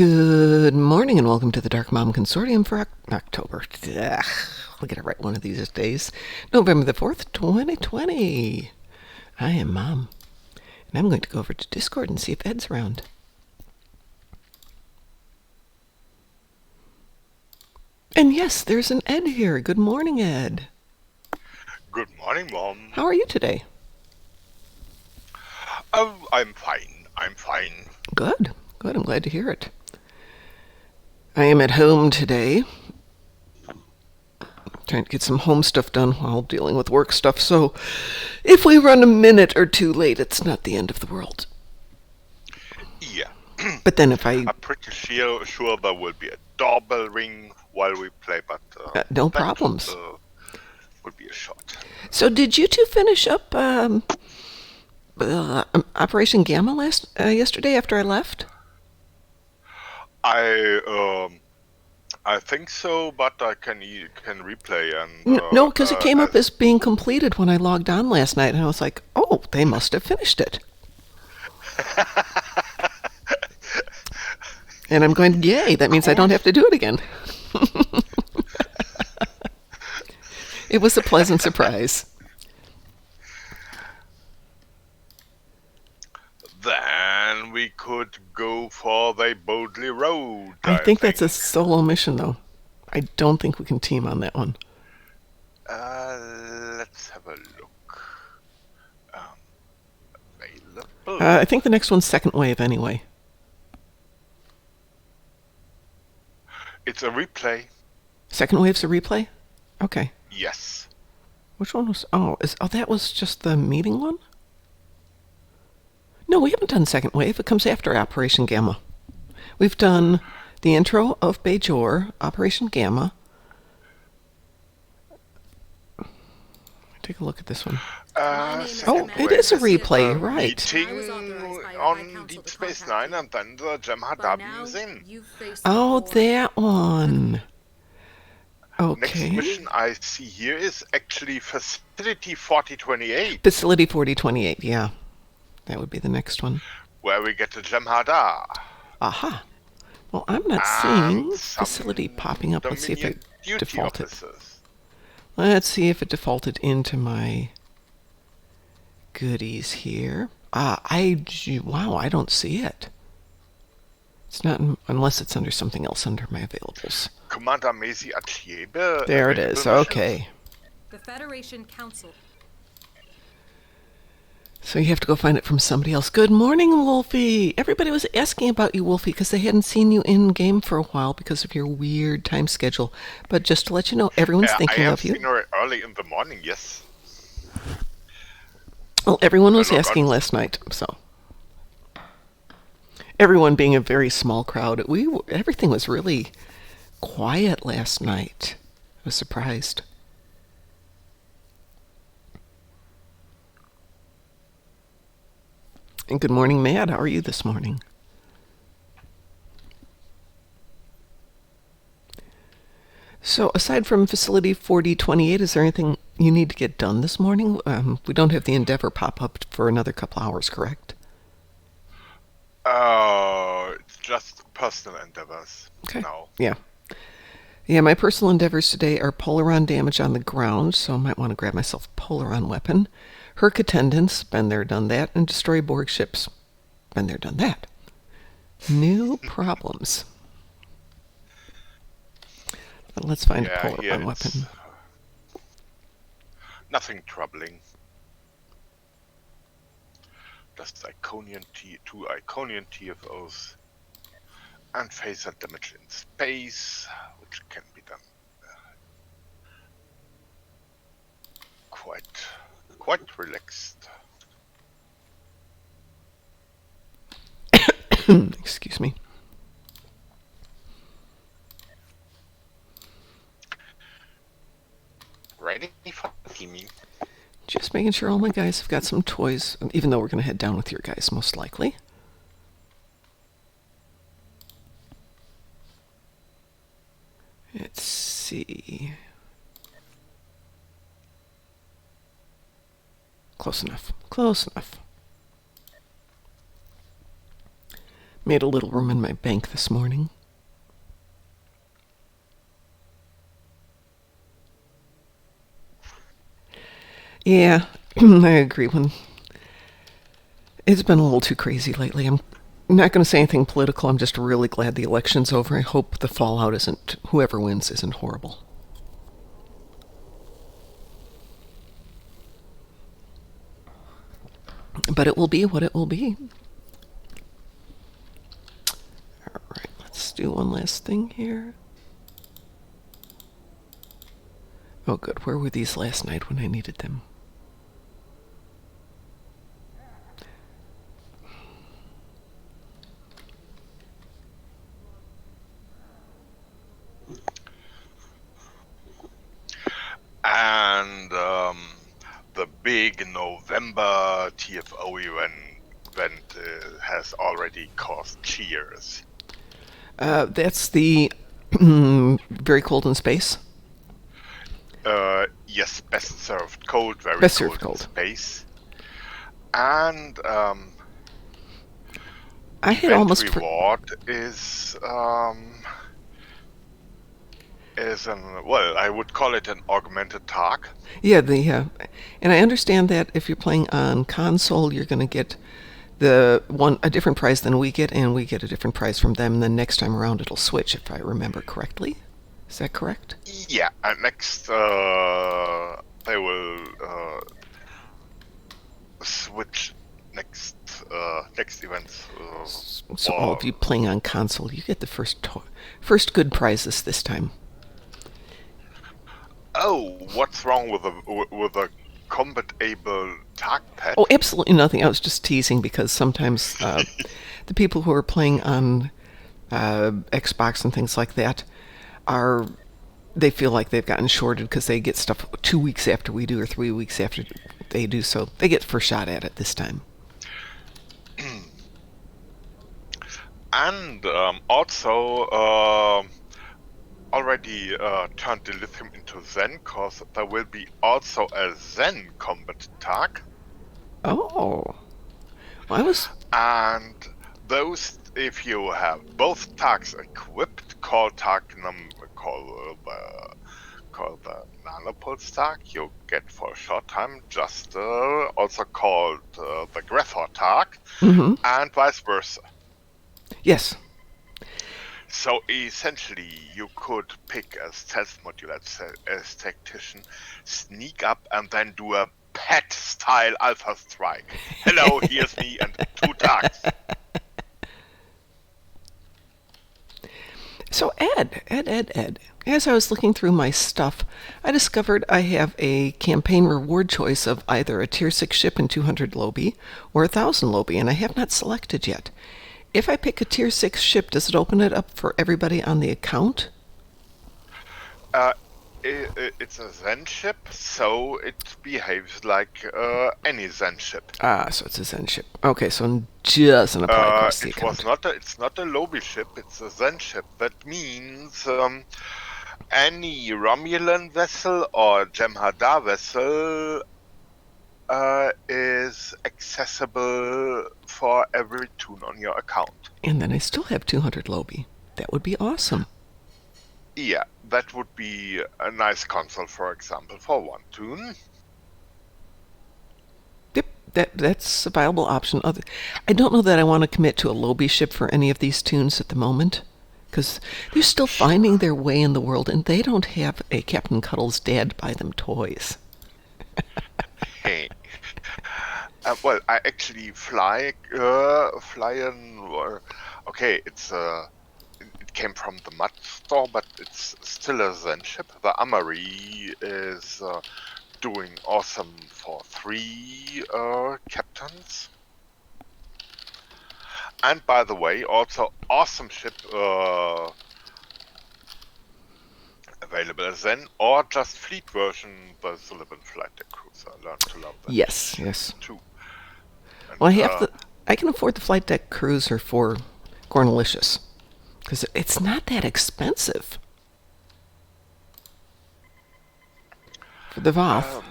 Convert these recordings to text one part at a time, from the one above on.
Good morning and welcome to the Darkmom Consortium for October. Ugh, we'll get it right one of these days. November the 4th, 2020. I am Mom, and I'm going to go over to Discord and see if Ed's around. And yes, there's an Ed here. Good morning, Ed. Good morning, Mom. How are you today? Oh, I'm fine. Good. I'm glad to hear it. I am at home today, trying to get some home stuff done while dealing with work stuff, so if we run a minute or two late, it's not the end of the world. Yeah. But then if I'm pretty sure there will be a doorbell ring while we play, but no problems. Would be a shot. So did you two finish up Operation Gamma yesterday after I left? I think so, but I can replay and no, because it came up as being completed when I logged on last night, and I was like, oh, they must have finished it. And I'm going, yay, that means cool. I don't have to do it again. It was a pleasant surprise. Then we could go for the Boldly Road. I think that's a solo mission, though. I don't think we can team on that one. Let's have a look. Available. I think the next one's Second Wave, anyway. It's a replay. Second Wave's a replay? Okay. Yes. Which one was... that was just the meeting one? No, we haven't done Second Wave. It comes after Operation Gamma. We've done the intro of Bajor, Operation Gamma. Take a look at this one. It is a replay, right. Meeting on Deep Space Nine and then the Jem'Hadar beams in. Oh, that one. Okay. Next mission I see here is actually Facility 4028. Facility 4028, yeah. That would be the next one. Where we get the Jem'Hadar. Aha. Well, I'm not seeing Facility popping up. Let's see if it defaulted. Let's see if it defaulted into my goodies here. Wow, I don't see it. It's not unless it's under something else under my availables. Commander Maisie Atiebe. There it is. Okay. The Federation Council. So you have to go find it from somebody else. Good morning, Wolfie. Everybody was asking about you, Wolfie, because they hadn't seen you in game for a while because of your weird time schedule. But just to let you know, everyone's thinking of you. I have seen her early in the morning, yes. Well, everyone was asking last night, so. Everyone being a very small crowd. Everything was really quiet last night. I was surprised. And good morning, Matt. How are you this morning? So, aside from Facility 4028, is there anything you need to get done this morning? We don't have the Endeavor pop up for another couple hours, correct? It's just personal endeavors. Okay. No. Yeah. Yeah, my personal endeavors today are Polaron damage on the ground, so I might want to grab myself a Polaron weapon. Herc attendance, been there, done that, and destroy Borg ships. Been there, done that. No problems. Let's find a Polaron weapon. Nothing troubling. Just two Iconian TFOs and phaser damage in space, which can be done quite relaxed. Excuse me. Ready for teaming. Just making sure all my guys have got some toys, even though we're going to head down with your guys, most likely. Let's see. Close enough. Made a little room in my bank this morning. Yeah, I agree. It's been a little too crazy lately. I'm not going to say anything political. I'm just really glad the election's over. I hope the fallout isn't, whoever wins isn't horrible. But it will be what it will be. All right, let's do one last thing here. Oh, good. Where were these last night when I needed them? And the big November TFO event has already caused cheers. That's the very cold in space. Yes, best served cold, very Best cold served in cold. space. And I had event almost reward is I would call it an augmented targ. Yeah, and I understand that if you're playing on console, you're going to get a different prize than we get, and we get a different prize from them. And then next time around, it'll switch, if I remember correctly. Is that correct? Yeah, and next they will switch next events. So all of you playing on console, you get the first good prizes this time. Oh, what's wrong with a combat-able targ pet? Oh, absolutely nothing. I was just teasing because sometimes the people who are playing on Xbox and things like that they feel like they've gotten shorted because they get stuff 2 weeks after we do or 3 weeks after they do, so they get first shot at it this time. And also already turned the lithium into Zen, because there will be also a Zen combat targ. Oh. Well, And those, if you have both targs equipped, call the nanopulse targ, you get for a short time just also called the Graphor targ, and vice versa. Yes. So essentially, you could pick a stealth module as tactician, sneak up, and then do a pet-style alpha strike. Hello, here's me and 2 targets. So Ed, as I was looking through my stuff, I discovered I have a campaign reward choice of either a tier 6 ship and 200 Lobi or 1,000 Lobi, and I have not selected yet. If I pick a tier 6 ship, does it open it up for everybody on the account? It's a Zen ship, so it behaves like any Zen ship. Ah, so it's a Zen ship. Okay, so it doesn't apply across the account. It's not a Lobi ship, it's a Zen ship. That means any Romulan vessel or Jem'Hadar vessel is accessible for every toon on your account. And then I still have 200 Lobi. That would be awesome. Yeah, that would be a nice console, for example, for one toon. Yep, that's a viable option. I don't know that I want to commit to a Lobi ship for any of these toons at the moment, because they're still finding their way in the world, and they don't have a Captain Cuddle's dad buy them toys. Hey. Well, I actually fly an. Okay, it came from the Mud Store, but it's still a Zen ship. The Amari is doing awesome for 3 captains. And by the way, also awesome ship available as Zen, or just fleet version, the Sullivan Flight Deck Cruiser. Learn to love that. Yes. Too. And, Well, I can afford the Flight Deck Cruiser for Gornalicious, because it's not that expensive. For the Voth.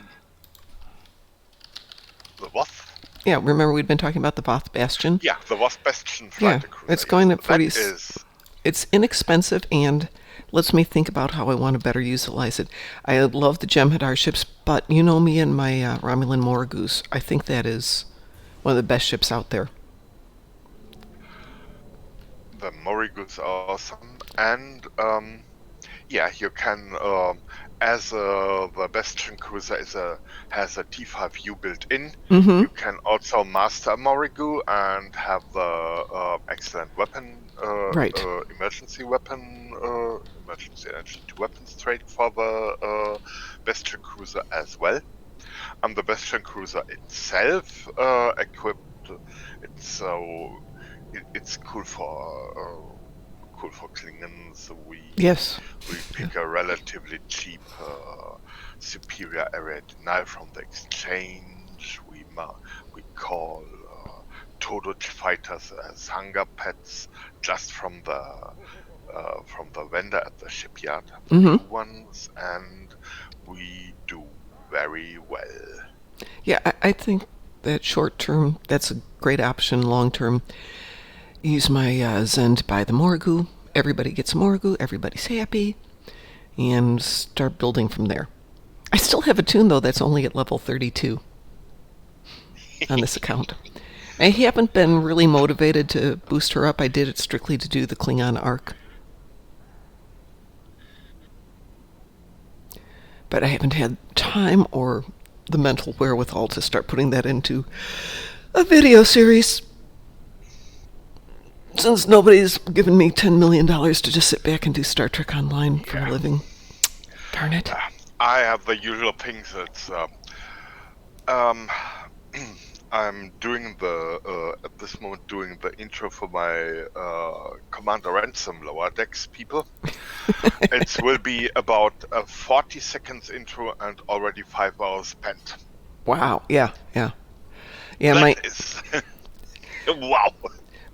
The Voth? Yeah, remember we'd been talking about the Voth Bastion? Yeah, the Wasp Bastion Yeah, fighter cruiser. it's going at 40. That is... It's inexpensive and lets me think about how I want to better utilize it. I love the Jem'Hadar ships, but you know me and my Romulan Moragos. I think that is one of the best ships out there. The Morrigo's are awesome, and yeah, you can as the Bastion cruiser has a T5U built in. Mm-hmm. You can also master a Morrigo and have the excellent weapon, Right. emergency energy to weapons trade for the Bastion cruiser as well. And the Bastion cruiser itself equipped, it's cool for Klingons. Yes. We pick a relatively cheap superior area denial from the exchange. We call Todo fighters as hunger pets just from the vendor at the shipyard, the Mm-hmm. blue ones, and we do very well. Yeah, I think that short term, that's a great option. Long term, use my Zen to buy the Morgu. Everybody gets a Morgu, everybody's happy, and start building from there. I still have a tune, though, that's only at level 32 on this account. I haven't been really motivated to boost her up. I did it strictly to do the Klingon arc. But I haven't had time or the mental wherewithal to start putting that into a video series. Since nobody's given me $10 million to just sit back and do Star Trek Online for a living. Darn it. I have the usual things. It's I'm doing at this moment doing the intro for my Commander Ransom lower decks people. It will be about a 40 seconds intro and already 5 hours spent. Wow. Yeah. That is wow.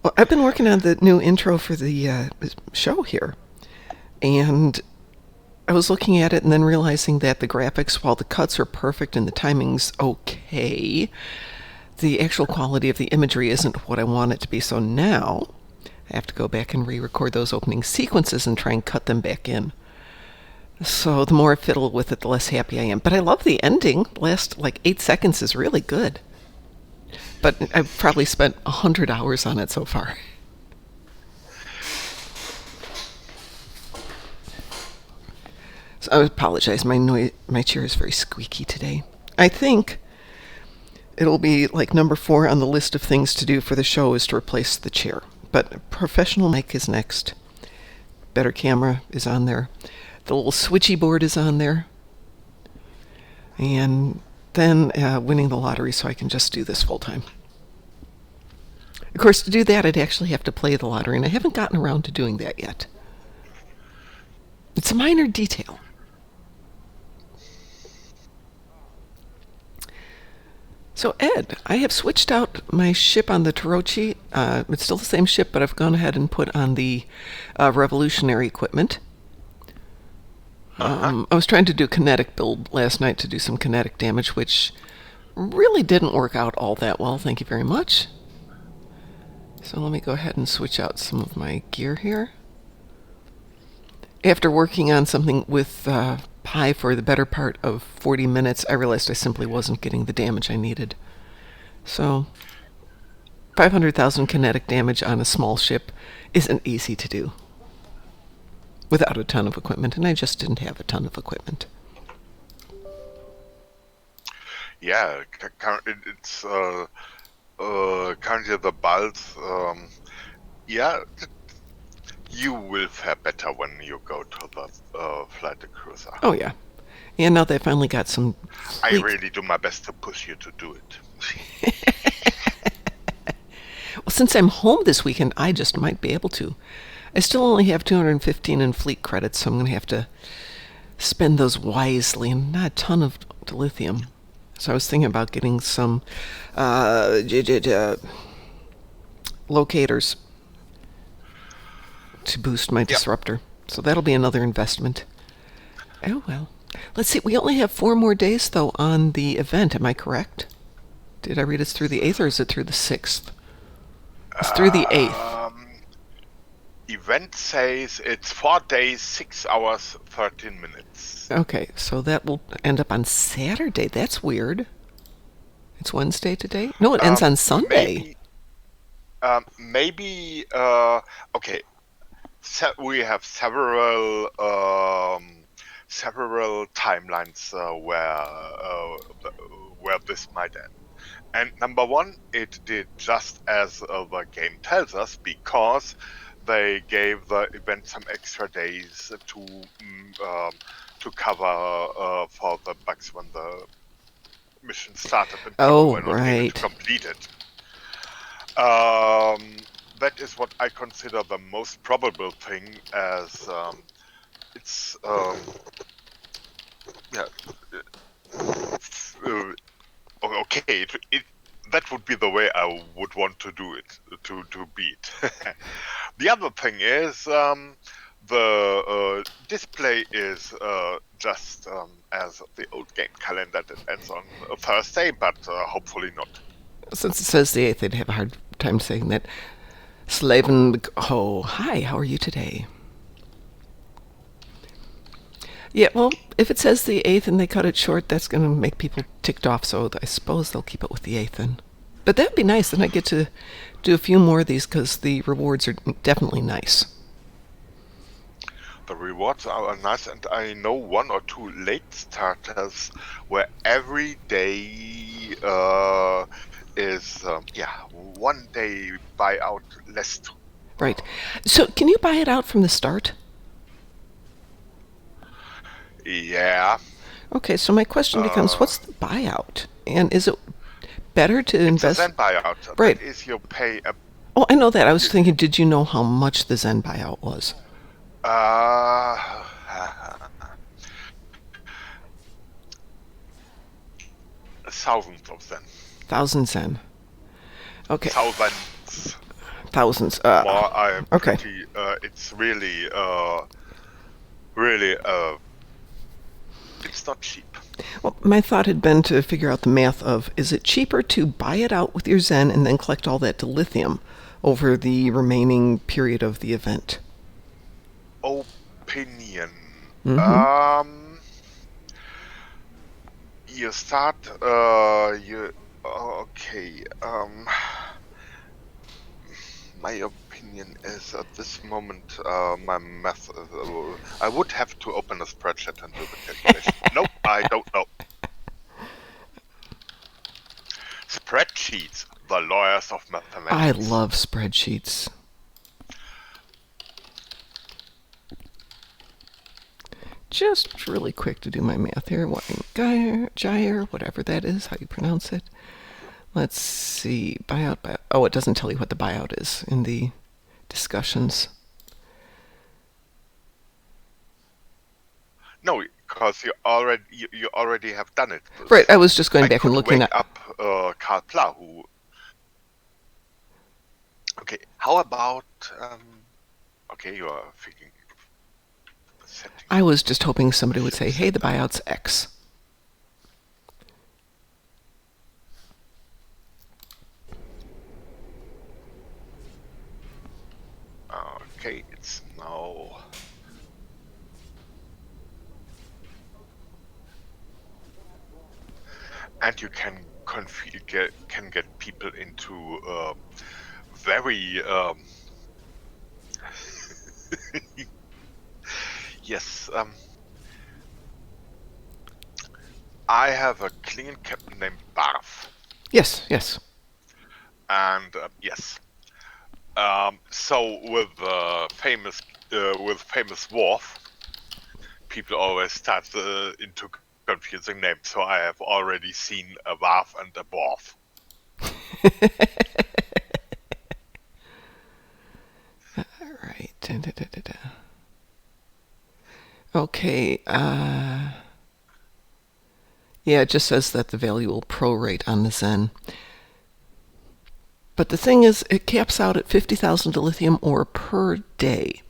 Well, I've been working on the new intro for the show here, and I was looking at it and then realizing that the graphics, while the cuts are perfect and the timing's okay, the actual quality of the imagery isn't what I want it to be. So now I have to go back and re-record those opening sequences and try and cut them back in. So the more I fiddle with it, the less happy I am. But I love the ending. The last 8 seconds is really good. But I've probably spent 100 hours on it so far. So I apologize. My chair is very squeaky today. I think it'll be number 4 on the list of things to do for the show is to replace the chair. But professional mic is next. Better camera is on there. The little switchy board is on there. And then winning the lottery so I can just do this full time. Of course, to do that, I'd actually have to play the lottery, and I haven't gotten around to doing that yet. It's a minor detail. So, Ed, I have switched out my ship on the Tarochi. It's still the same ship, but I've gone ahead and put on the revolutionary equipment. I was trying to do kinetic build last night to do some kinetic damage, which really didn't work out all that well. Thank you very much. So let me go ahead and switch out some of my gear here. After working on something with Pi for the better part of 40 minutes, I realized I simply wasn't getting the damage I needed. So 500,000 kinetic damage on a small ship isn't easy to do without a ton of equipment, and I just didn't have a ton of equipment. Yeah, it's currently the bulbs. Yeah, you will fare better when you go to the flight cruiser. Oh yeah, and now they finally got some. I really do my best to push you to do it. Well, since I'm home this weekend, I just might be able to. I still only have 215 in fleet credits, so I'm going to have to spend those wisely, and not a ton of dilithium. So I was thinking about getting some locators to boost my disruptor. So that'll be another investment. Oh well. Let's see, we only have 4 more days, though, on the event. Am I correct? Did I read it's through the 8th, or is it through the 6th? It's through the 8th. Event says it's 4 days, 6 hours, 13 minutes. Okay, so that will end up on Saturday. That's weird. It's Wednesday today? No, it ends on Sunday. Okay. We have several timelines where this might end. And number one, it did just as the game tells us, because they gave the event some extra days to cover for the bugs when the mission started and people were not able to complete it. That is what I consider the most probable thing, as it's okay. That would be the way I would want to do it, to beat. The other thing is the display is just as the old game calendar that ends on a Thursday, but hopefully not. Since it says the 8th, they'd have a hard time saying that. Slaven, oh, hi, how are you today? Yeah, well, if it says the 8th and they cut it short, that's going to make people ticked off, so I suppose they'll keep it with the 8th then. But that'd be nice, then I get to do a few more of these, because the rewards are definitely nice. The rewards are nice, and I know 1 or 2 late starters where every day is 1 day buyout less. Right. So can you buy it out from the start? Yeah. Okay, so my question becomes, what's the buyout? And is it better to invest? It's a Zen buyout. Right. That is, you pay a... Oh, I know that. I was thinking, did you know how much the Zen buyout was? Thousands of Zen. 1,000 Zen. Okay. Thousands. Okay. Okay. It's really, it's not cheap. Well, my thought had been to figure out the math of, is it cheaper to buy it out with your Zen and then collect all that dilithium over the remaining period of the event? Opinion. Mm-hmm. You start, my opinion is at this moment, my math, I would have to open a spreadsheet and do the calculation. Nope, I don't know. Spreadsheets, the lawyers of mathematics. I love spreadsheets. Just really quick to do my math here. Gyre, whatever that is, how you pronounce it. Let's see. Buyout. Oh, it doesn't tell you what the buyout is in the discussions. No, because you already have done it. Right. I was just going back and looking at up Karl Pla, who. Okay. How about? Okay, you are thinking. I was just hoping somebody would say, "Hey, the buyout's X." Okay, it's now. And you can get people into very yes. I have a Klingon captain named Barf. Yes. And yes. So with famous Worf, people always start into confusing names. So I have already seen a Worf and a Worf. All right. Okay. Yeah, it just says that the value will prorate on the Zen. But the thing is, it caps out at 50,000 dilithium ore per day.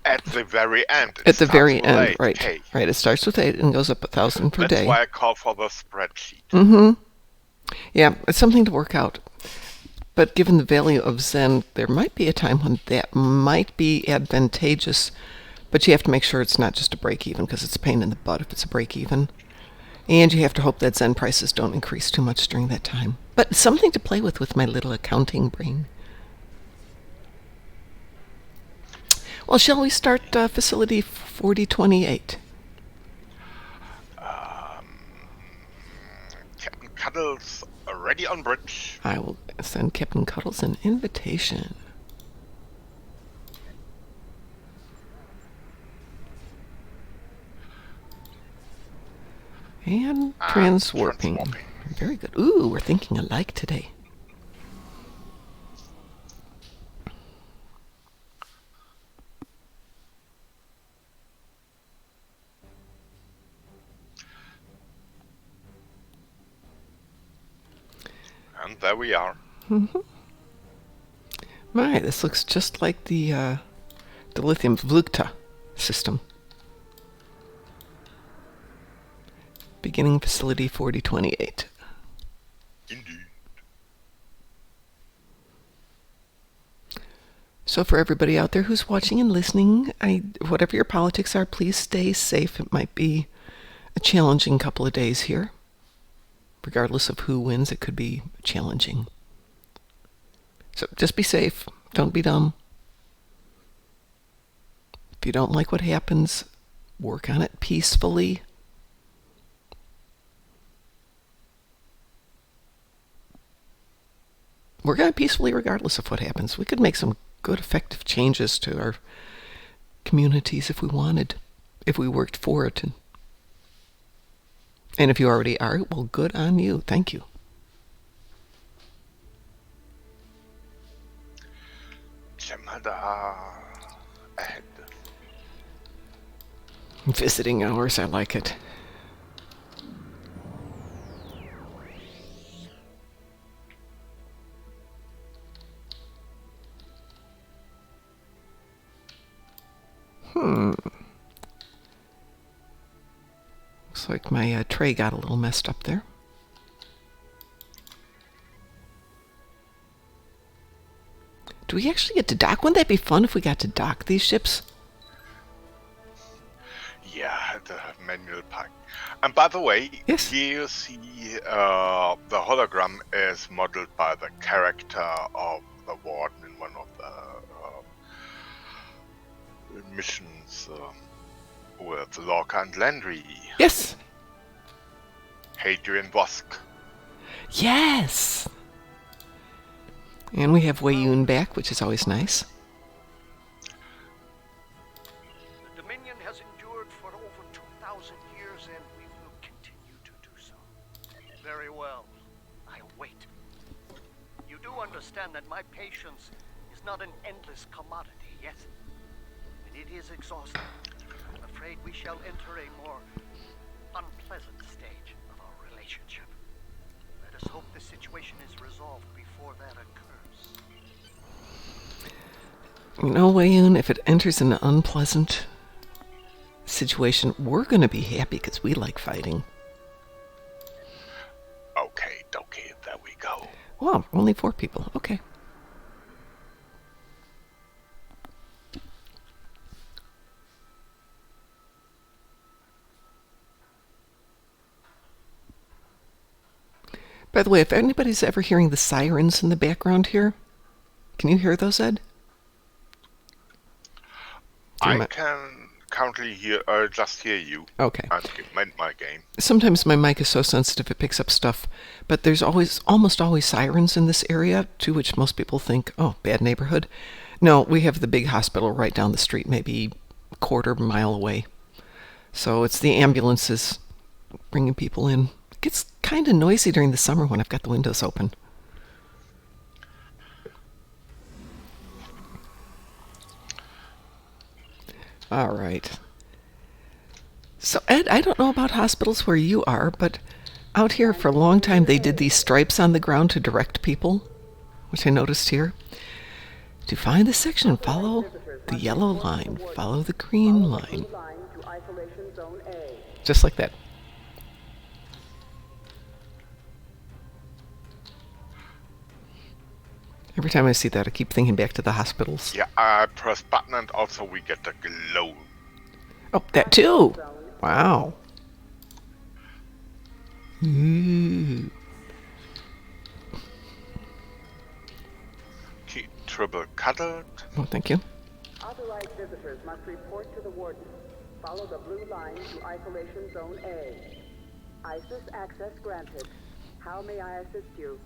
At the very end. At the very end, 8, right. Right, it starts with 8 and goes up 1,000 per day. That's why I call for the spreadsheet. Mm-hmm. Yeah, it's something to work out. But given the value of Zen, there might be a time when that might be advantageous. But you have to make sure it's not just a break-even, because it's a pain in the butt if it's a break-even. And you have to hope that Zen prices don't increase too much during that time. But it's something to play with my little accounting brain. Well, shall we start Facility 4028? Captain Cuddles already on bridge. I will send Captain Cuddles an invitation. And transwarping. Very good. Ooh, we're thinking alike today. And there we are. Mm-hmm. My, this looks just like the lithium Vlugta system. Beginning Facility 4028. Indeed. So for everybody out there who's watching and listening, whatever your politics are, please stay safe. It might be a challenging couple of days here. Regardless of who wins, it could be challenging. So just be safe. Don't be dumb. If you don't like what happens, work on it peacefully. Work on it peacefully regardless of what happens. We could make some good, effective changes to our communities if we wanted, if we worked for it. And if you already are, well, good on you. Thank you. Jamada ahead. Visiting hours, I like it. Looks like my tray got a little messed up there. Do we actually get to dock? Wouldn't that be fun if we got to dock these ships? Yeah, the manual pack. And by the way, Yes. here you see the hologram is modeled by the character of the warden in one of the missions with Lorca and Landry. Yes. Hadrian Vosk. Yes. And we have Wei Yun back, which is always nice. The Dominion has endured for over 2,000 years, and we will continue to do so. Very well. I'll wait. You do understand that my patience is not an endless commodity, yes? When it is exhausted, I'm afraid we shall enter a more unpleasant stage of our relationship. Let us hope the situation is resolved before that occurs. You know, Wei Yun, if it enters an unpleasant situation, we're going to be happy because we like fighting. Okay, there we go. Wow, only 4 people. Okay. By the way, if anybody's ever hearing the sirens in the background here, can you hear those, Ed? I can currently just hear you. Okay. And my game. Sometimes my mic is so sensitive it picks up stuff, but there's almost always sirens in this area, to which most people think, oh, bad neighborhood. No, we have the big hospital right down the street, maybe a quarter mile away. So it's the ambulances bringing people in. It gets kind of noisy during the summer when I've got the windows open. All right. So, Ed, I don't know about hospitals where you are, but out here for a long time they did these stripes on the ground to direct people, which I noticed here. To find the section, follow the yellow line, follow the green line. Just like that. Every time I see that, I keep thinking back to the hospitals. Yeah, I press button and also we get the glow. Oh, that too! Wow. Ooh. Key triple cuddled. Oh, thank you. Authorized visitors must report to the warden. Follow the blue line to Isolation Zone A. ISIS access granted. How may I assist you?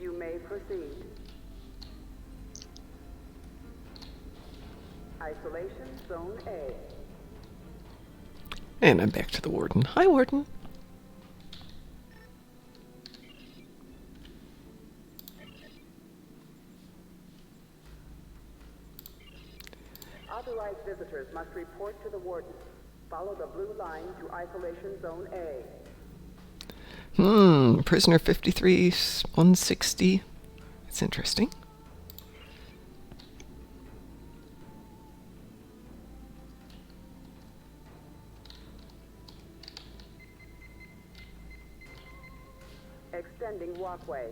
You may proceed. Isolation Zone A. And I'm back to the warden. Hi, warden. Authorized visitors must report to the warden. Follow the blue line to Isolation Zone A. Prisoner 53-160. That's interesting. Extending walkway.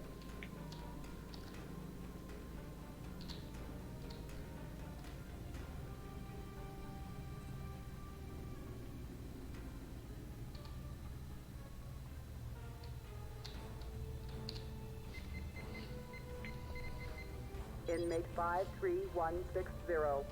Inmate 53160.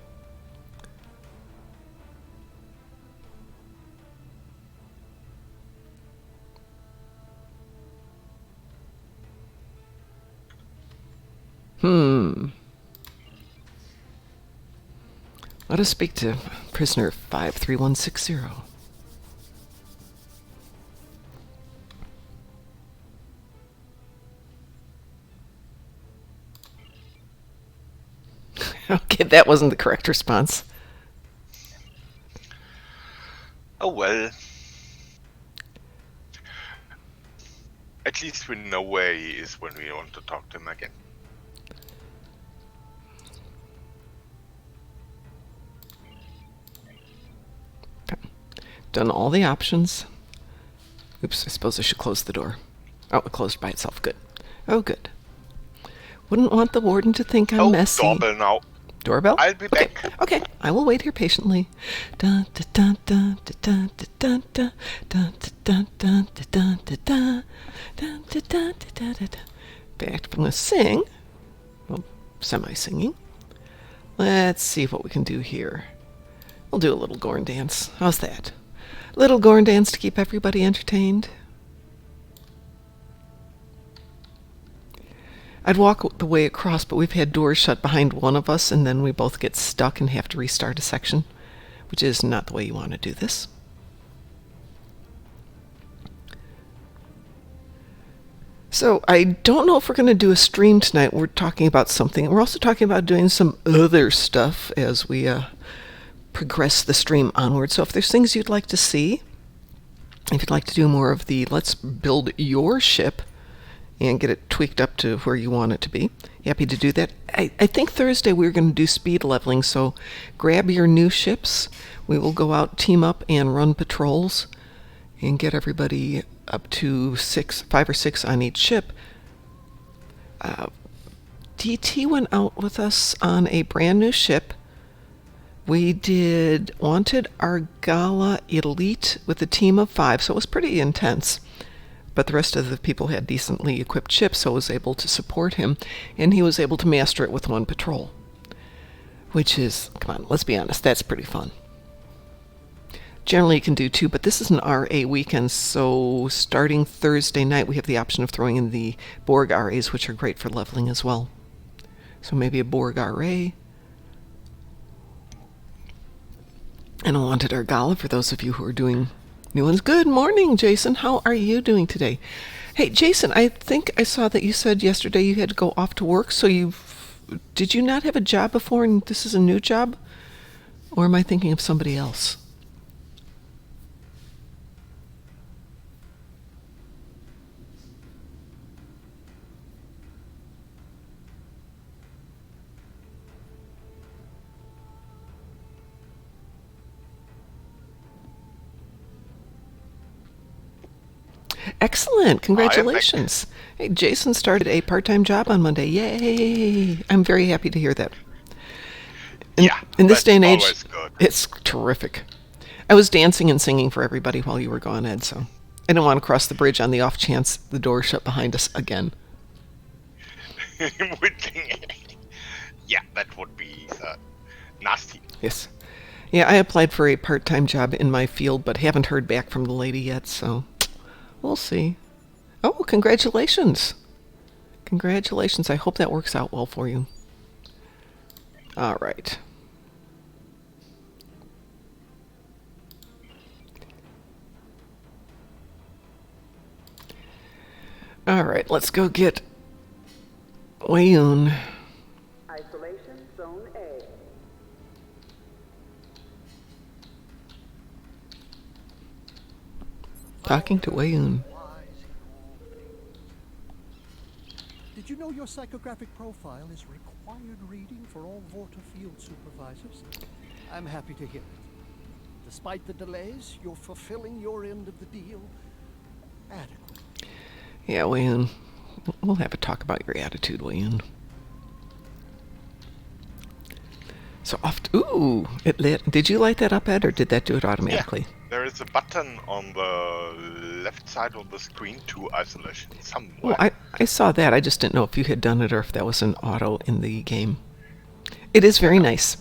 Let us speak to prisoner 53160. Okay, that wasn't the correct response. Oh well. At least we know where he is when we want to talk to him again. Done all the options. Oops, I suppose I should close the door. Oh, it closed by itself. Good. Oh, good. Wouldn't want the warden to think I'm messy. Doorbell now. Doorbell? I'll be Okay, back. okay, I will wait here patiently. Dun, dun, dun, dun, dun, dun, dun, dun, dun, dun, dun, dun, dun, dun, dun, dun, dun, dun, dun. Back, I'm going to sing. Well, semi-singing. Let's see what we can do here. We'll do a little Gorn dance. How's that? Little Gorn dance to keep everybody entertained. I'd walk the way across, but we've had doors shut behind one of us, and then we both get stuck and have to restart a section, which is not the way you want to do this. So I don't know if we're going to do a stream tonight. We're talking about something. We're also talking about doing some other stuff as we progress the stream onward. So if there's things you'd like to see, if you'd like to do more of the let's build your ship and get it tweaked up to where you want it to be, happy to do that. I think Thursday we're going to do speed leveling, so grab your new ships. We will go out, team up, and run patrols and get everybody up to 5 or 6 on each ship. DT went out with us on a brand new ship. We did Wanted Argala Elite with a team of 5, so it was pretty intense. But the rest of the people had decently equipped ships, so I was able to support him, and he was able to master it with 1 patrol. Which is, come on, let's be honest, that's pretty fun. Generally you can do 2, but this is an RA weekend, so starting Thursday night we have the option of throwing in the Borg RAs, which are great for leveling as well. So maybe a Borg RA. And I wanted Argala for those of you who are doing new ones. Good morning, Jason. How are you doing today? Hey, Jason, I think I saw that you said yesterday you had to go off to work, so did you not have a job before and this is a new job? Or am I thinking of somebody else? Excellent. Congratulations. Hey, Jason started a part-time job on Monday. Yay. I'm very happy to hear that. In this that's day and age, always good. it's terrific. I was dancing and singing for everybody while you were gone, Ed, so I didn't want to cross the bridge on the off chance the door shut behind us again. Yeah, that would be nasty. Yes. Yeah, I applied for a part-time job in my field, but haven't heard back from the lady yet, so we'll see. Oh, congratulations. Congratulations. I hope that works out well for you. All right. All right, let's go get Wayun. Isolation Zone A. Talking to Wayun. Did you know your psychographic profile is required reading for all Vorta field supervisors? I'm happy to hear it. Despite the delays, you're fulfilling your end of the deal adequately. Yeah, Wayun. We'll have a talk about your attitude, Wayun. So off. Ooh, it lit. Did you light that up, Ed, or did that do it automatically? Yeah, there is a button on the left side of the screen to isolation somewhere. Well, I saw that. I just didn't know if you had done it or if that was an auto in the game. It is very nice.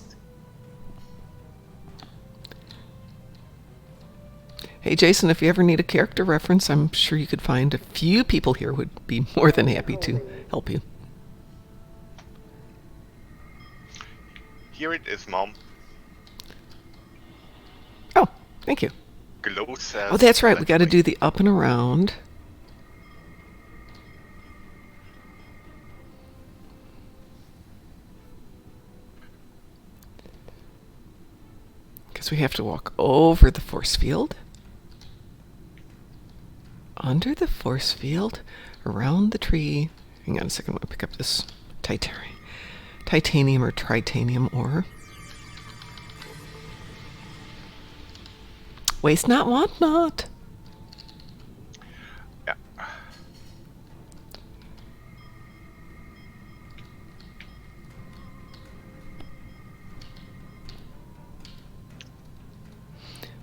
Hey, Jason, if you ever need a character reference, I'm sure you could find a few people here who would be more than happy to help you. Here it is, Mom. Oh, thank you. Glow says. Oh, that's right. We got to do the up and around. Because we have to walk over the force field. Under the force field. Around the tree. Hang on a second. I'm going to pick up this titanium or tritanium ore. Waste not, want not. Yeah.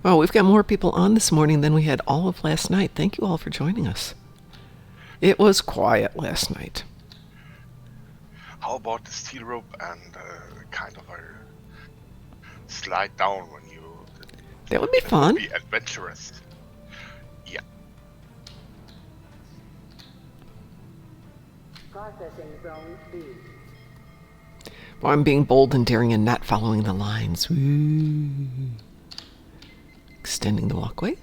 Well, we've got more people on this morning than we had all of last night. Thank you all for joining us. It was quiet last night. How about the steel rope and kind of a slide down when you... That would be fun. Be adventurous. Yeah. Processing Zone B. Well, I'm being bold and daring and not following the lines. Ooh. Extending the walkway.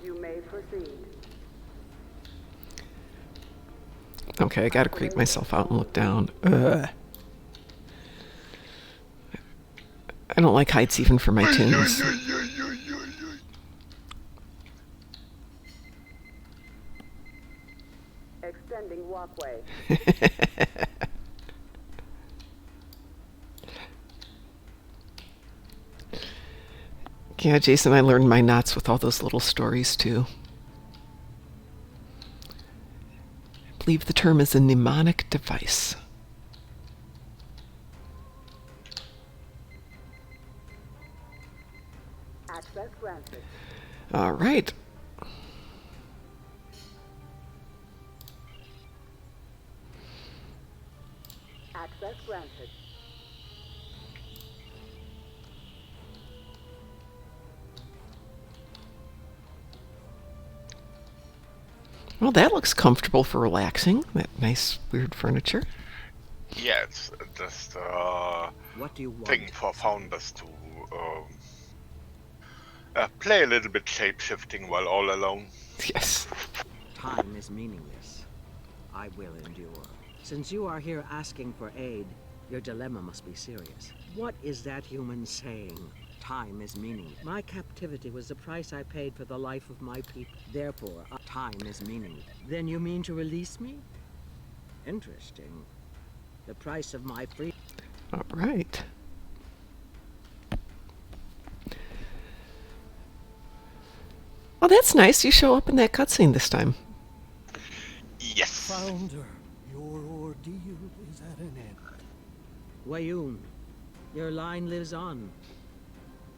You may proceed. Okay, I gotta creep myself out and look down. Ugh. I don't like heights even for my tunes. Extending walkway. Yeah, Jason, I learned my knots with all those little stories, too. I believe the term is a mnemonic device. Access granted. All right. Access granted. Well, that looks comfortable for relaxing. That nice, weird furniture. Yeah, it's just What do you want? thing for founders to play a little bit shape-shifting while all alone. Yes. Time is meaningless. I will endure. Since you are here asking for aid, your dilemma must be serious. What is that human saying? Time is meaningless. My captivity was the price I paid for the life of my people. Therefore, time is meaningless. Then you mean to release me? Interesting. The price of my freedom. All right. Oh, that's nice. You show up in that cutscene this time. Yes. Founder, your ordeal is at an end. Wayoon, your line lives on.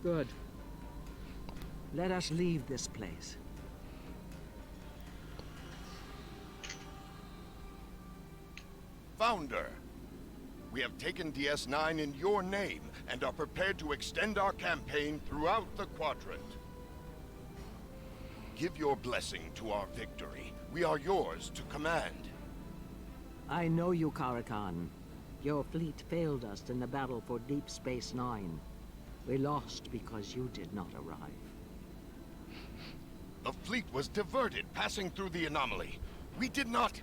Good. Let us leave this place. Founder, we have taken DS9 in your name and are prepared to extend our campaign throughout the quadrant. Give your blessing to our victory. We are yours to command. I know you, Karakan. Your fleet failed us in the battle for Deep Space Nine. We lost because you did not arrive. The fleet was diverted, passing through the anomaly. We did not...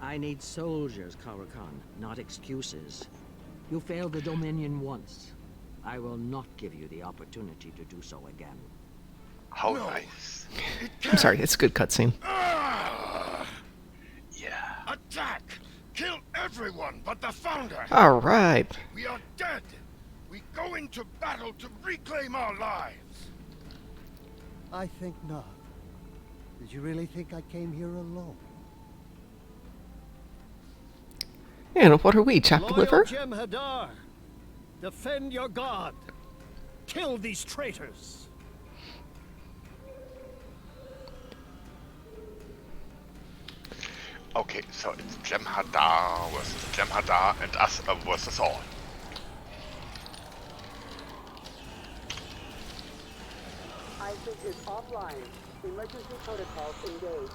I need soldiers, Karakan, not excuses. You failed the Dominion once. I will not give you the opportunity to do so again. How No. nice. I'm sorry, it's a good cutscene. Yeah. Attack! Kill everyone but the Founder! All right. We are dead! We go into battle to reclaim our lives! I think not. Did you really think I came here alone? And what are we, chopped Loyal liver? Jem'Hadar, defend your god. Kill these traitors. Okay, so it's Jem'Hadar versus Jem'Hadar and us versus all. ISIS is offline. Emergency protocols engaged.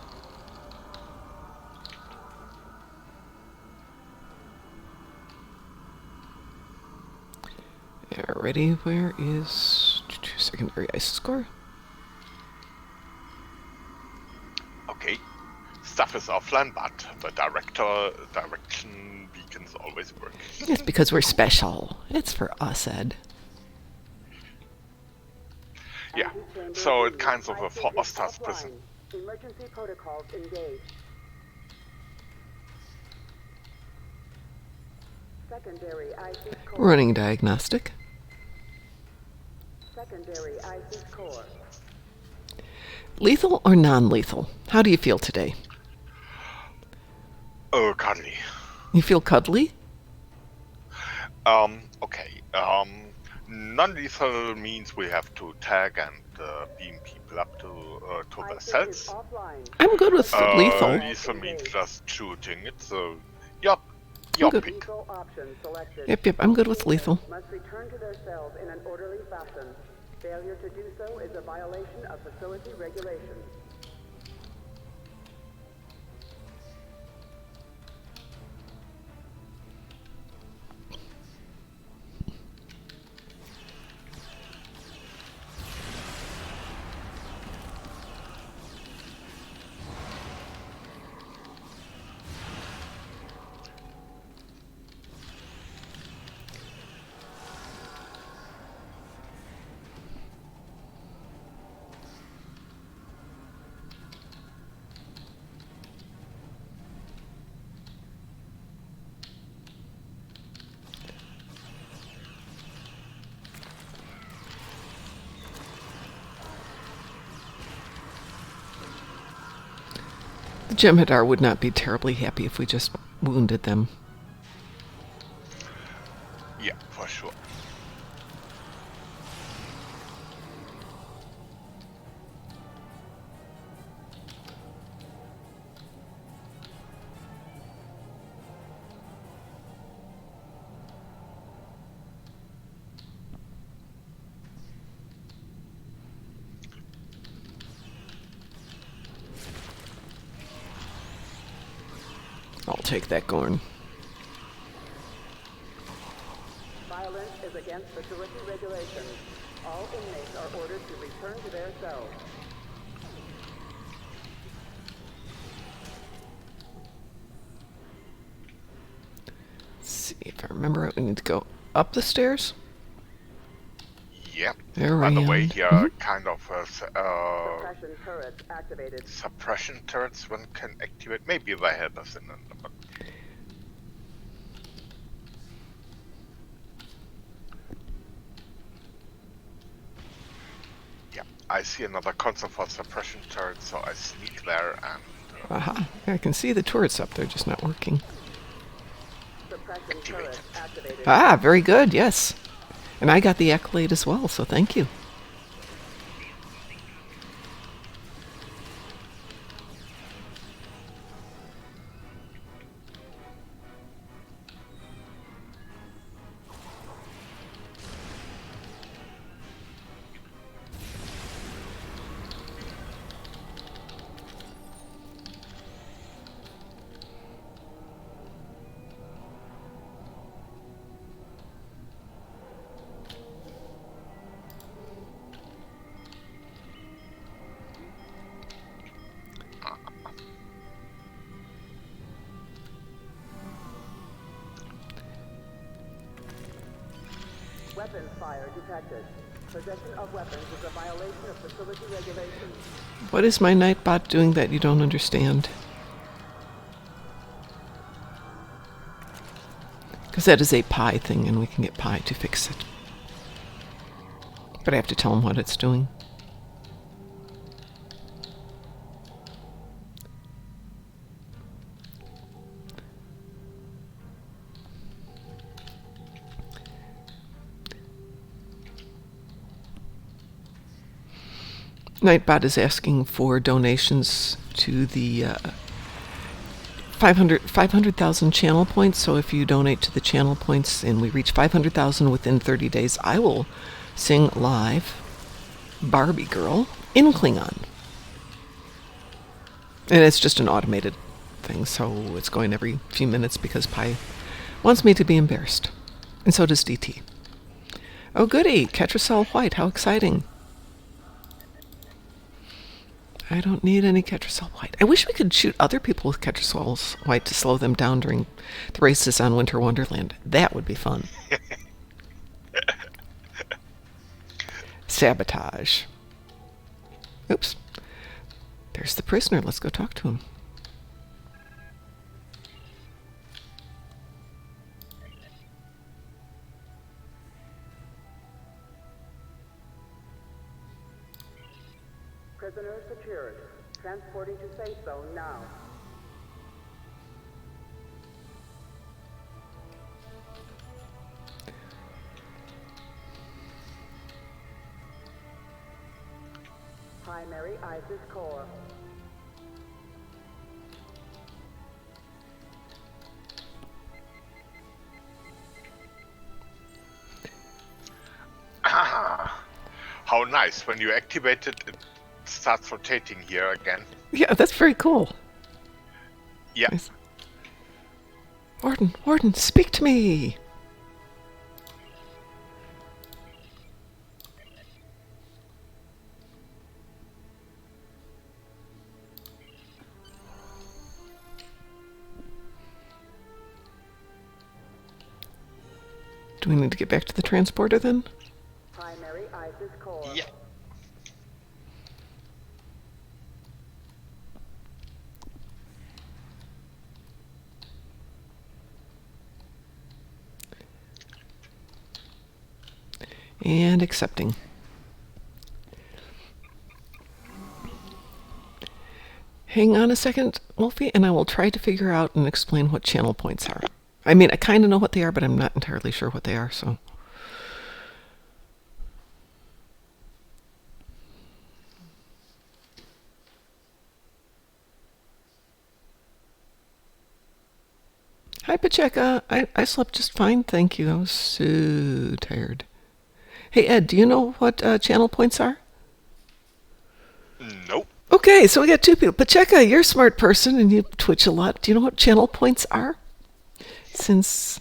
Alrighty, where is secondary ISIS core? Okay. Stuff is offline, but the direction beacons always work. It's because we're special. It's for us, Ed. Yeah. Anti-chamber So it's unit. kind of a ISIS is Foster's offline. prison. Emergency protocols engaged. Secondary ISIS core. Running diagnostic. Secondary ISIS core. Lethal or non-lethal? How do you feel today? Oh, cuddly. You feel cuddly? Okay. Non-lethal means we have to tag and beam people up to their ISIS is cells. offline. I'm good with lethal. Lethal means just shooting. It's your good. pick. Lethal option selected. Yep, I'm good with lethal. Must return to their cells in an orderly fashion. Failure to do so is a violation of facility regulations. The Jem'Hadar would not be terribly happy if we just wounded them. Yeah, for sure. I'll take that Gorn. Violence is against facility regulations. All inmates are ordered to return to their cells. Let's see if I remember. We need to go up the stairs. Yeah. There By we the are. way, here kind of Suppression turrets activated. suppression turrets one can activate. Maybe they help us in but yeah. I see another console for suppression turret, so I sneak there and Aha. I can see the turrets up there, just not working. Suppression turret activated. Ah, very good, yes. And I got the accolade as well, so thank you. Weapons fire detected. Possession of weapons is a violation of facility regulations. What is my Nightbot doing that you don't understand? Because that is a Pi thing, and we can get Pi to fix it. But I have to tell him what it's doing. Nightbot is asking for donations to the 500,000 channel points. So if you donate to the channel points and we reach 500,000 within 30 days, I will sing live Barbie Girl in Klingon. And it's just an automated thing, so it's going every few minutes because Pi wants me to be embarrassed. And so does DT. Oh goody, Ketracel White, how exciting. I don't need any Ketracel White. I wish we could shoot other people with Ketracel White to slow them down during the races on Winter Wonderland. That would be fun. Sabotage. Oops. There's the prisoner. Let's go talk to him. Prisoner secured. Transporting to safe zone now. Primary ISIS core. ah, how nice. When you activate it, it starts rotating here again. Yeah, that's very cool. Yeah. Nice. Warden, speak to me. Do we need to get back to the transporter then? Primary ISIS core. Yeah. And accepting. Hang on a second, Wolfie, and I will try to figure out and explain what channel points are. I mean, I kind of know what they are, but I'm not entirely sure what they are, so... Hi, Pacheca. I slept just fine, thank you. I was so tired. Hey, Ed, do you know what channel points are? Nope. Okay, so we got two people. Pacheca, you're a smart person and you Twitch a lot. Do you know what channel points are? Since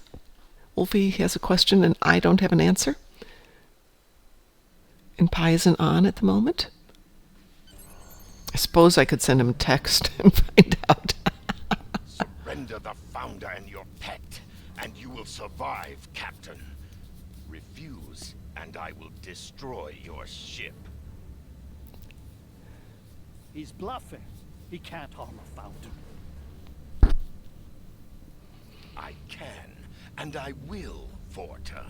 Wolfie has a question and I don't have an answer. And Pi isn't on at the moment. I suppose I could send him a text and find out. Surrender the Founder and your pet, and you will survive, Captain. Refuse, and I will destroy your ship. He's bluffing. He can't harm a Fountain. I can, and I will, Forta.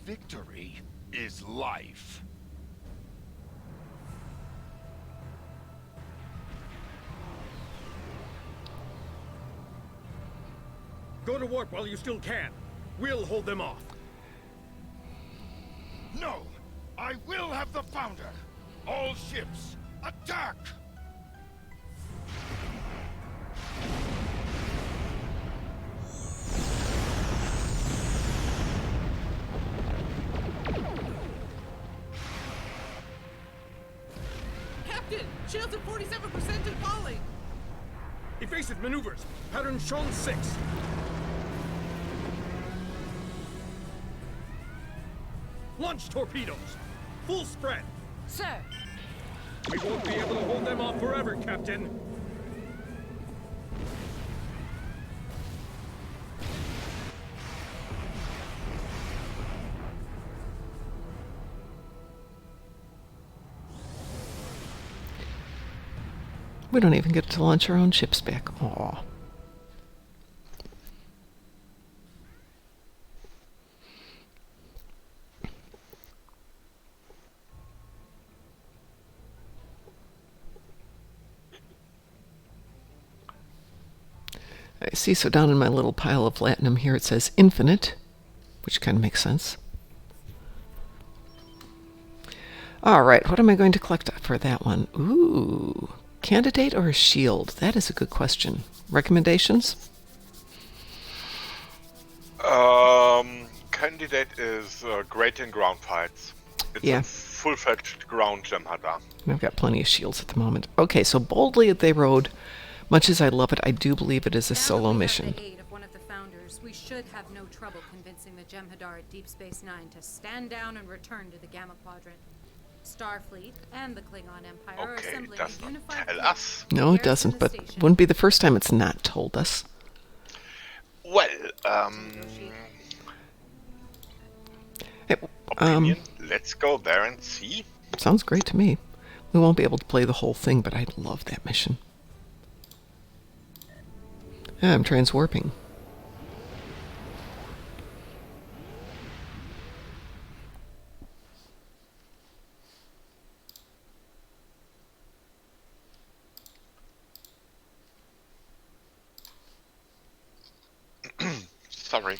Victory is life. Go to warp while you still can. We'll hold them off. No! I will have the Founder! All ships, attack! Captain! Shields at 47% and falling! Evasive maneuvers. Pattern shown 6. Launch torpedoes. Full spread. Sir! We won't be able to hold them off forever, Captain. We don't even get to launch our own ships back. Aw. I see, so down in my little pile of latinum here it says infinite, which kind of makes sense. All right, what am I going to collect for that one? Ooh, candidate or a shield? That is a good question. Recommendations? Candidate is great in ground fights. It's Yeah. a full-fledged ground Jem'Hadar. I've got plenty of shields at the moment. Okay, so Boldly They Rode. Much as I love it, I do believe it is a Now that solo we have mission. the aid of one of the founders, we should have no trouble convincing the Jem'Hadar at Deep Space Nine to stand down and return to the Gamma Quadrant. Starfleet and the Klingon Empire are Okay, assembling does a not unified tell fleet us. to No, it garrison doesn't, the but station. wouldn't be the first time it's not told us. Well, Hey, opinion. Let's go there and see. sounds great to me. We won't be able to play the whole thing, but I love that mission. Yeah, I'm transwarping. Sorry.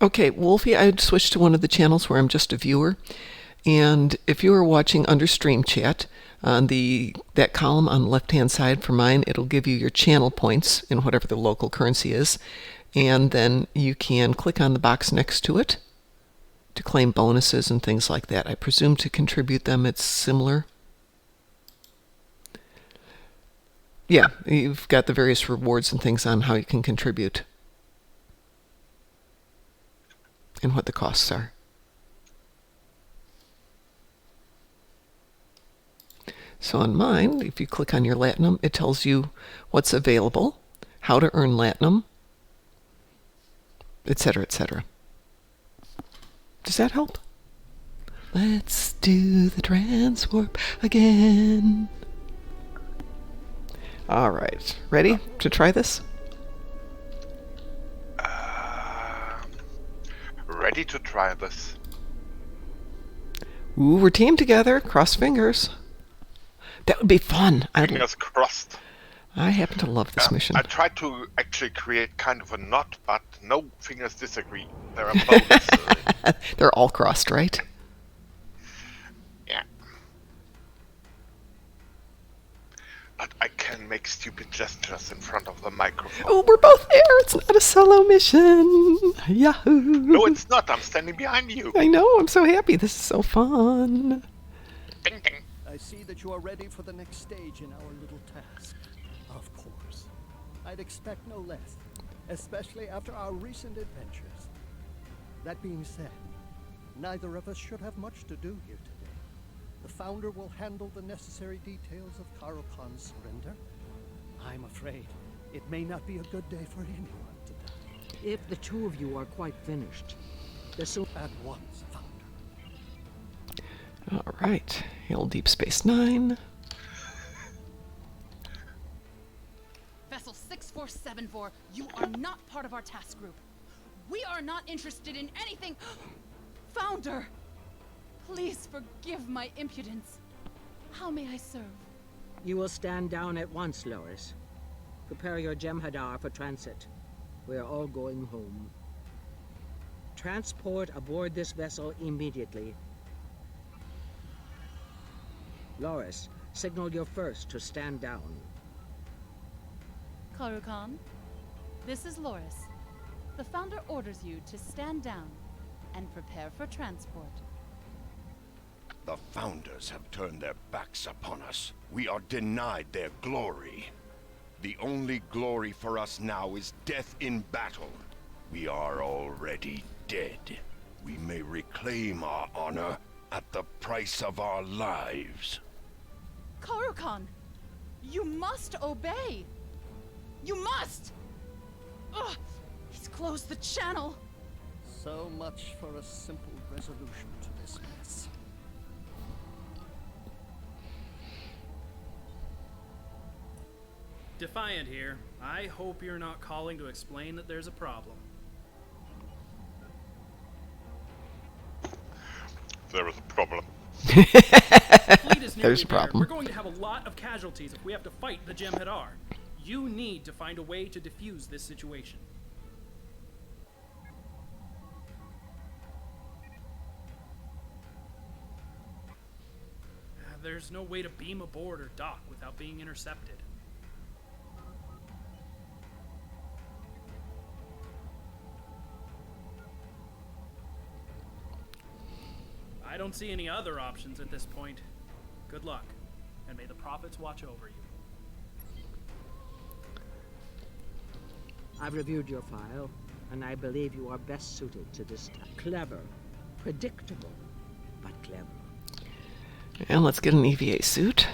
Okay, Wolfie, I'd switch to one of the channels where I'm just a viewer. And if you are watching under Stream Chat, on that column on the left-hand side for mine, it'll give you your channel points in whatever the local currency is. And then you can click on the box next to it to claim bonuses and things like that. I presume to contribute them, it's similar. Yeah, you've got the various rewards and things on how you can contribute and what the costs are. So on mine, if you click on your Latinum, it tells you what's available, how to earn Latinum, etc., etc. Does that help? Let's do the transwarp again. All right, ready to try this? Ready to try this. Ooh, we're teamed together. Cross fingers. That would be fun. Fingers crossed. I happen to love this mission. I tried to actually create kind of a knot, but no fingers disagree. There are both. They're all crossed, right? Yeah. But I can make stupid gestures in front of the microphone. Oh, we're both there. It's not a solo mission. Yahoo! No, it's not. I'm standing behind you. I know. I'm so happy. This is so fun. Ding, ding. I see that you are ready for the next stage in our little task. Of course. I'd expect no less, especially after our recent adventures. That being said, neither of us should have much to do here today. The Founder will handle the necessary details of Karokan's surrender. I'm afraid it may not be a good day for anyone today. If the two of you are quite finished, At once, Founder. All right. Hail Deep Space Nine. Vessel 6474, you are not part of our task group. We are not interested in anything. Founder! Please forgive my impudence. How may I serve? you will stand down at once, Lois. Prepare your Jem'Hadar for transit. We're all going home. Transport aboard this vessel immediately. Loris, signal your first to stand down. Karukan, this is Loris. The Founder orders you to stand down and prepare for transport. The Founders have turned their backs upon us. We are denied their glory. The only glory for us now is death in battle. We are already dead. We may reclaim our honor at the price of our lives. Karukan, you must obey. You must! Ugh, he's closed the channel. So much for a simple resolution to this mess. Defiant here. I hope you're not calling to explain that there's a problem. There is a problem. Fleet is nearly There's a problem. there. We're going to have a lot of casualties if we have to fight the Jem'Hadar. You need to find a way to defuse this situation. There's no way to beam aboard or dock without being intercepted. I don't see any other options at this point. Good luck, and may the prophets watch over you. I've reviewed your file, and I believe you are best suited to this task. Clever, predictable, but clever. And let's get an EVA suit.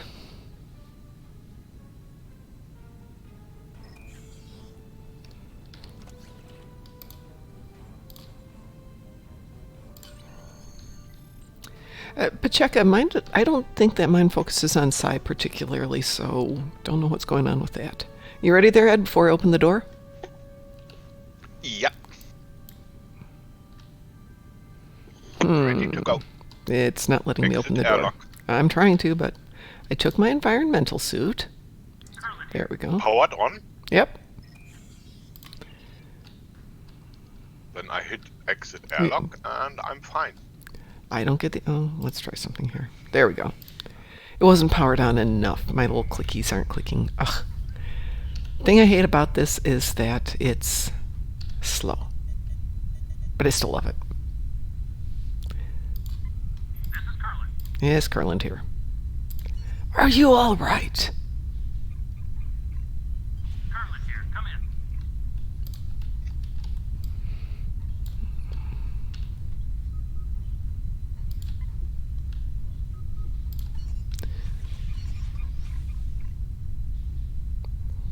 Pacheca, I don't think that mine focuses on psi particularly, so don't know what's going on with that. You ready there, Ed, before I open the door? Yep. Ready to go. It's not letting me open the door. airlock. I'm trying to, but I took my environmental suit. There we go. Powered on. Yep. Then I hit exit airlock and I'm fine. I don't get the... Oh, let's try something here. There we go. It wasn't powered on enough. My little clickies aren't clicking. Ugh. Thing I hate about this is that it's slow. But I still love it. This is Curlin. Yes, Curland here. Are you all right? Curlin here. Come in.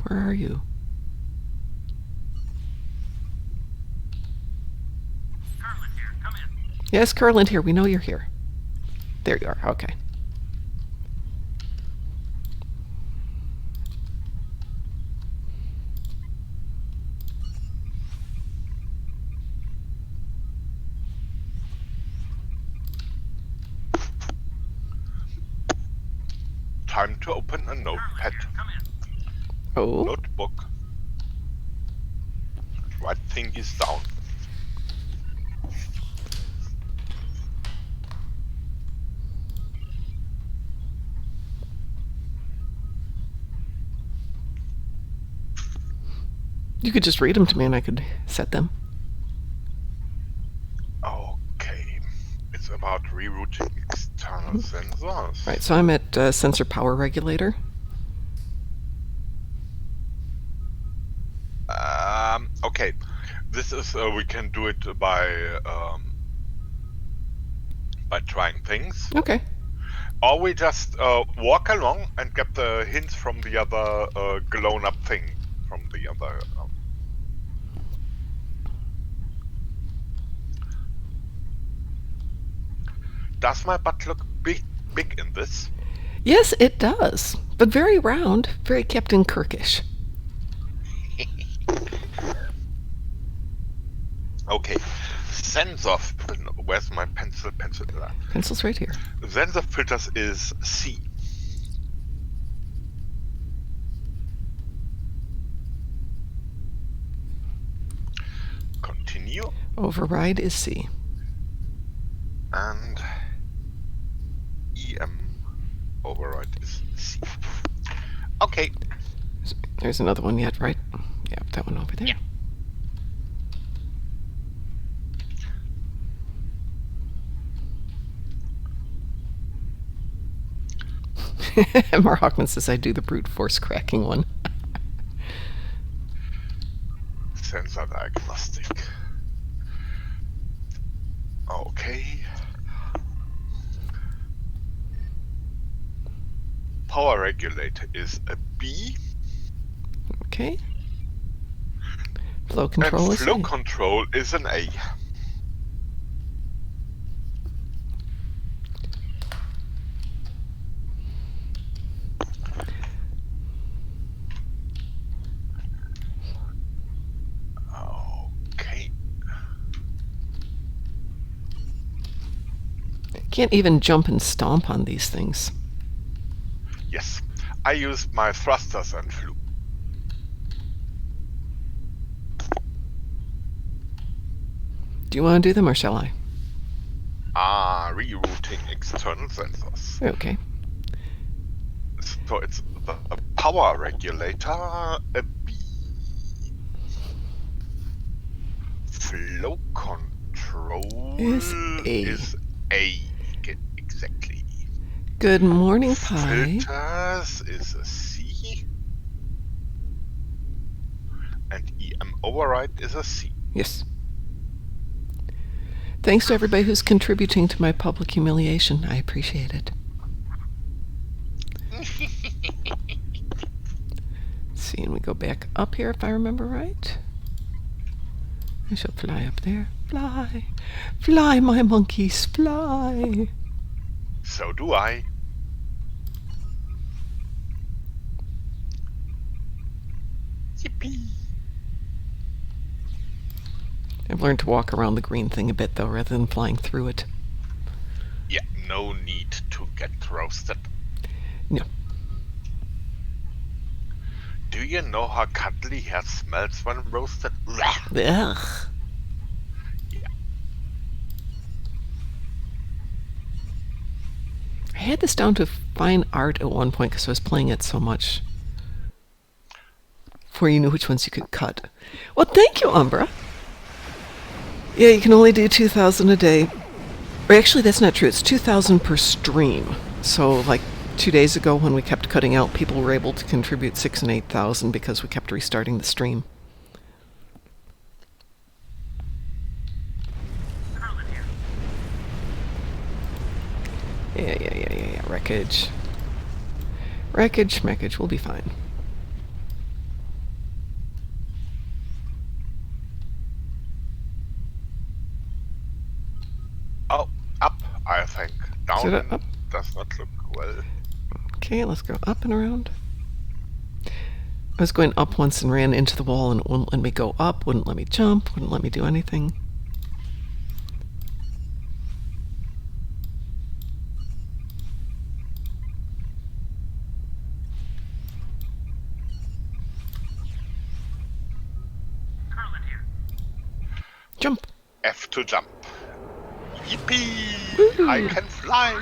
Where are you? Curlin here. Come in. Yes, Curland here. We know you're here. There you are. Okay. Time to open a notepad. Come in. Oh. Notebook. Write thingies down. You could just read them to me and I could set them. Okay. It's about rerouting external sensors. Right, so I'm at sensor power regulator. Okay. This is we can do it by trying things. Okay. Or we just walk along and get the hints from the other blown up thing from the other. Does my butt look big in this? Yes, it does. But very round, very Captain Kirkish. Okay. Sensor. Where's my pencil? Pencil's right here. Sensor filters is C. continue. Override is C. And EM override is C. Okay. There's another one yet, right? Yeah, that one over there. Yeah. Marhawkman says I do the brute force cracking one. Sensor diagnostic. Okay. Power regulator is a B. Okay. Flow control and is flow A. control is an A. Okay. Can't even jump and stomp on these things. Yes. I used my thrusters and flew. Do you want to do them or shall I? Rerouting external sensors. Okay. So it's the power regulator, a B. Flow control Is A. is A. Exactly. Good morning, Pie. Filters is a C. And EM override is a C. Yes. Thanks to everybody who's contributing to my public humiliation. I appreciate it. Let's see, and we go back up here if I remember right. I shall fly up there. Fly. Fly, my monkeys, fly. So do I. Yippee. I've learned to walk around the green thing a bit, though, rather than flying through it. Yeah, no need to get roasted. No. Do you know how cuddly hair smells when roasted? Ugh. Yeah. I had this down to fine art at one point because I was playing it so much. Before you knew which ones you could cut. Well, thank you, Umbra. Yeah, you can only do 2,000 a day. Or actually, that's not true. It's 2,000 per stream. So, like 2 days ago when we kept cutting out, people were able to contribute 6,000 and 8,000 because we kept restarting the stream. Yeah. Wreckage. Wreckage. We'll be fine. Oh, up, I think. Down Up? does not look well. Okay, let's go up and around. I was going up once and ran into the wall and it wouldn't let me go up, wouldn't let me jump, wouldn't let me do anything. Jump. F to jump. Yippee! I can fly!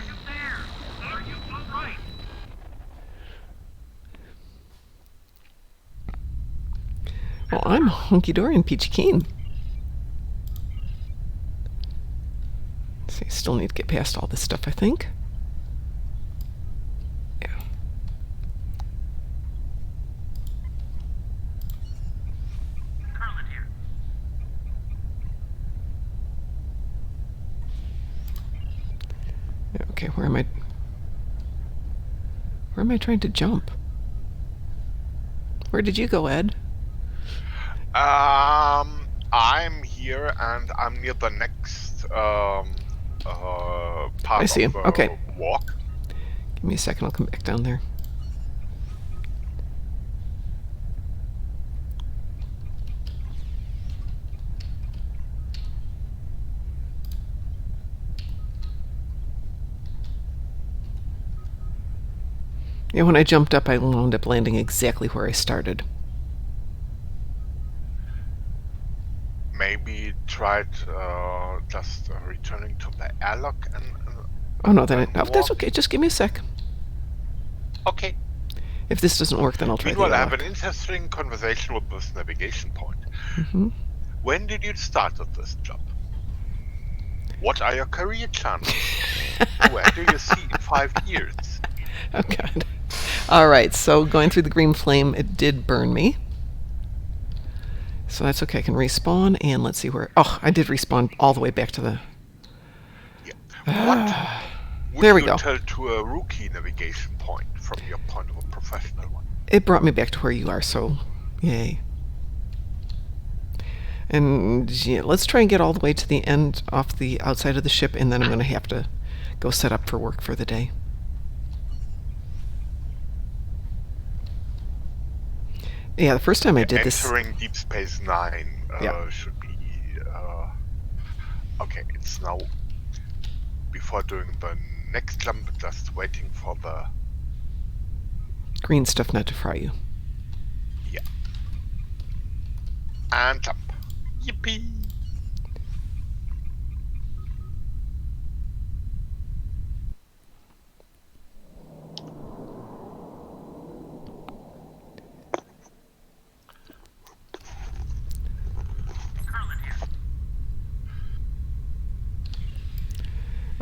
Well, I'm hunky-dory and peachy keen. See, still need to get past all this stuff, I think. Yeah. Okay, where am I trying to jump? Where did you go, Ed? I'm here and I'm near the next part I see him. of the Okay. walk. Give me a second, I'll come back down there. Yeah, when I jumped up, I wound up landing exactly where I started. maybe tried just returning to the airlock and Oh no, then then that's walk? okay. Just give me a sec. Okay. If this doesn't work, then I'll try the Meanwhile, I have airlock. an interesting conversation with this navigation point. Mm-hmm. When did you start at this job? What are your career chances? Where do you see in 5 years? Oh god. All right, so going through the green flame, it did burn me. So that's okay. I can respawn, and let's see where. Oh, I did respawn all the way back to the. What would There we you go. tell to a rookie navigation point from your point of a professional one? It brought me back to where you are, so yay. And yeah, let's try and get all the way to the end off the outside of the ship, and then I'm going to have to go set up for work for the day. Yeah, the first time I did this... Entering Deep Space Nine Yeah. should be... okay, it's now... Before doing the next jump, just waiting for the... green stuff not to fry you. Yeah. And jump. Yippee!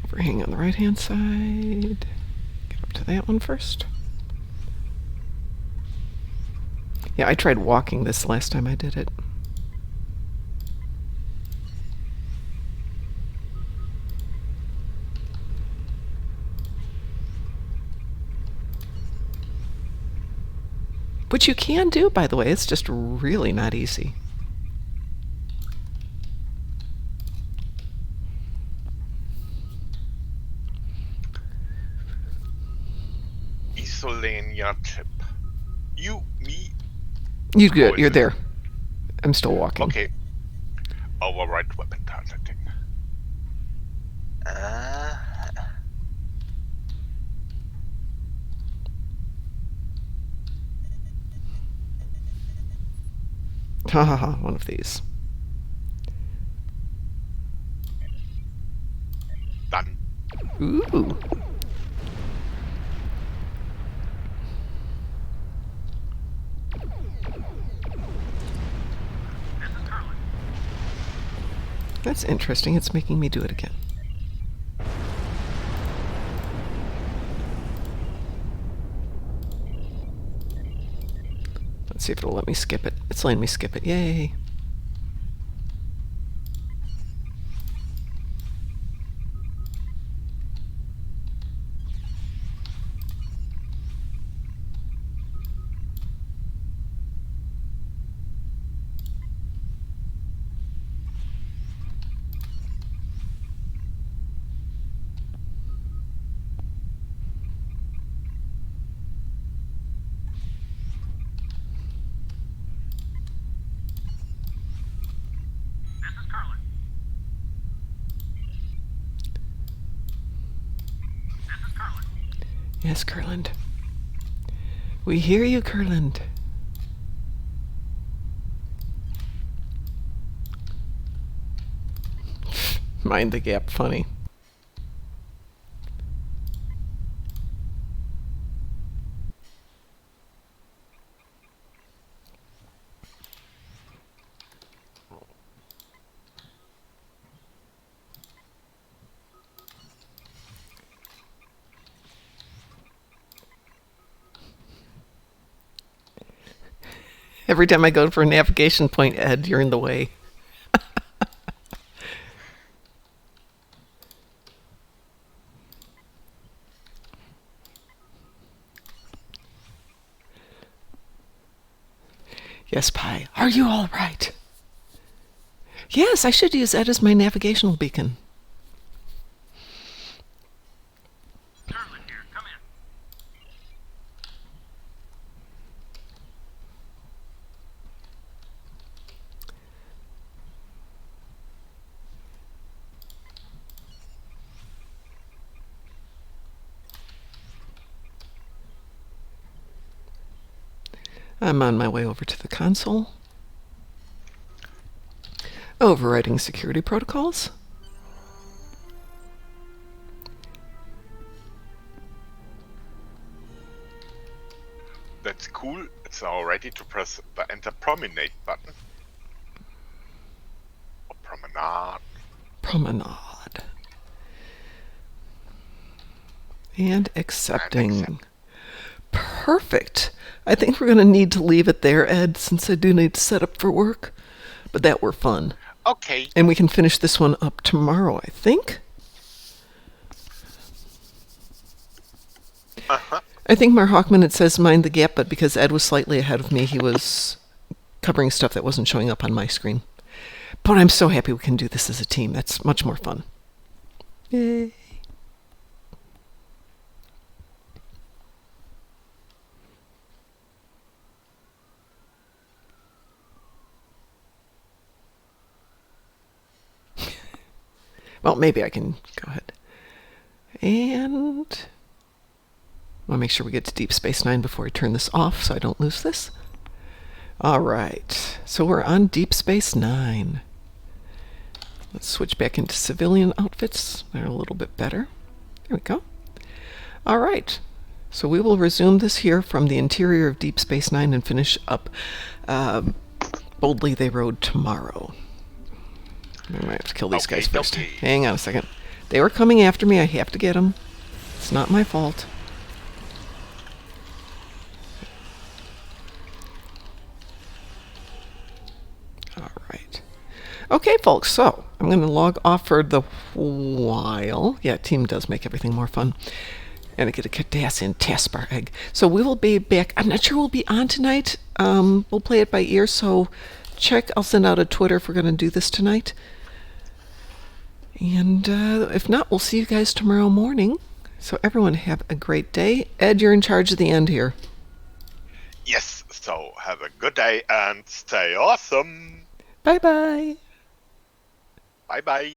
Overhang on the right-hand side. Get up to that one first. Yeah, I tried walking this last time I did it. Which you can do, by the way. It's just really not easy. Isolania chip. You, me... You good. is You're it? there. I'm still walking. Okay. Override weapon targeting. Ha ha ha, one of these. Done. Ooh. That's interesting. It's making me do it again. Let's see if it'll let me skip it. It's letting me skip it. Yay. Yes, Kurland. We hear you, Kurland. Mind the gap, funny. Every time I go for a navigation point, Ed, you're in the way. Yes, Pi. Are you all right? Yes, I should use Ed as my navigational beacon. I'm on my way over to the console. Overriding security protocols. That's cool. It's now ready to press the enter promenade button. Or promenade. Promenade. And accepting. Perfect. I think we're going to need to leave it there, Ed, since I do need to set up for work. But that were fun. Okay. And we can finish this one up tomorrow, I think. Uh-huh. I think Marhawkman, it says mind the gap, but because Ed was slightly ahead of me, he was covering stuff that wasn't showing up on my screen. But I'm so happy we can do this as a team. That's much more fun. Yay. Well, maybe I can go ahead. And I want to make sure we get to Deep Space Nine before I turn this off so I don't lose this. All right. So we're on Deep Space Nine. Let's switch back into civilian outfits. They're a little bit better. There we go. All right. So we will resume this here from the interior of Deep Space Nine and finish up Boldly They Rode tomorrow. I might have to kill these guys first. Hang on a second. They were coming after me. I have to get them. It's not my fault. All right. Okay, folks. So I'm going to log off for the while. Yeah, team does make everything more fun. And I get a Cardassian taskbar egg. So we will be back. I'm not sure we'll be on tonight. We'll play it by ear. So check. I'll send out a Twitter if we're going to do this tonight. And if not, we'll see you guys tomorrow morning. So everyone have a great day. Ed, you're in charge of the end here. Yes, so have a good day and stay awesome. Bye-bye. Bye-bye.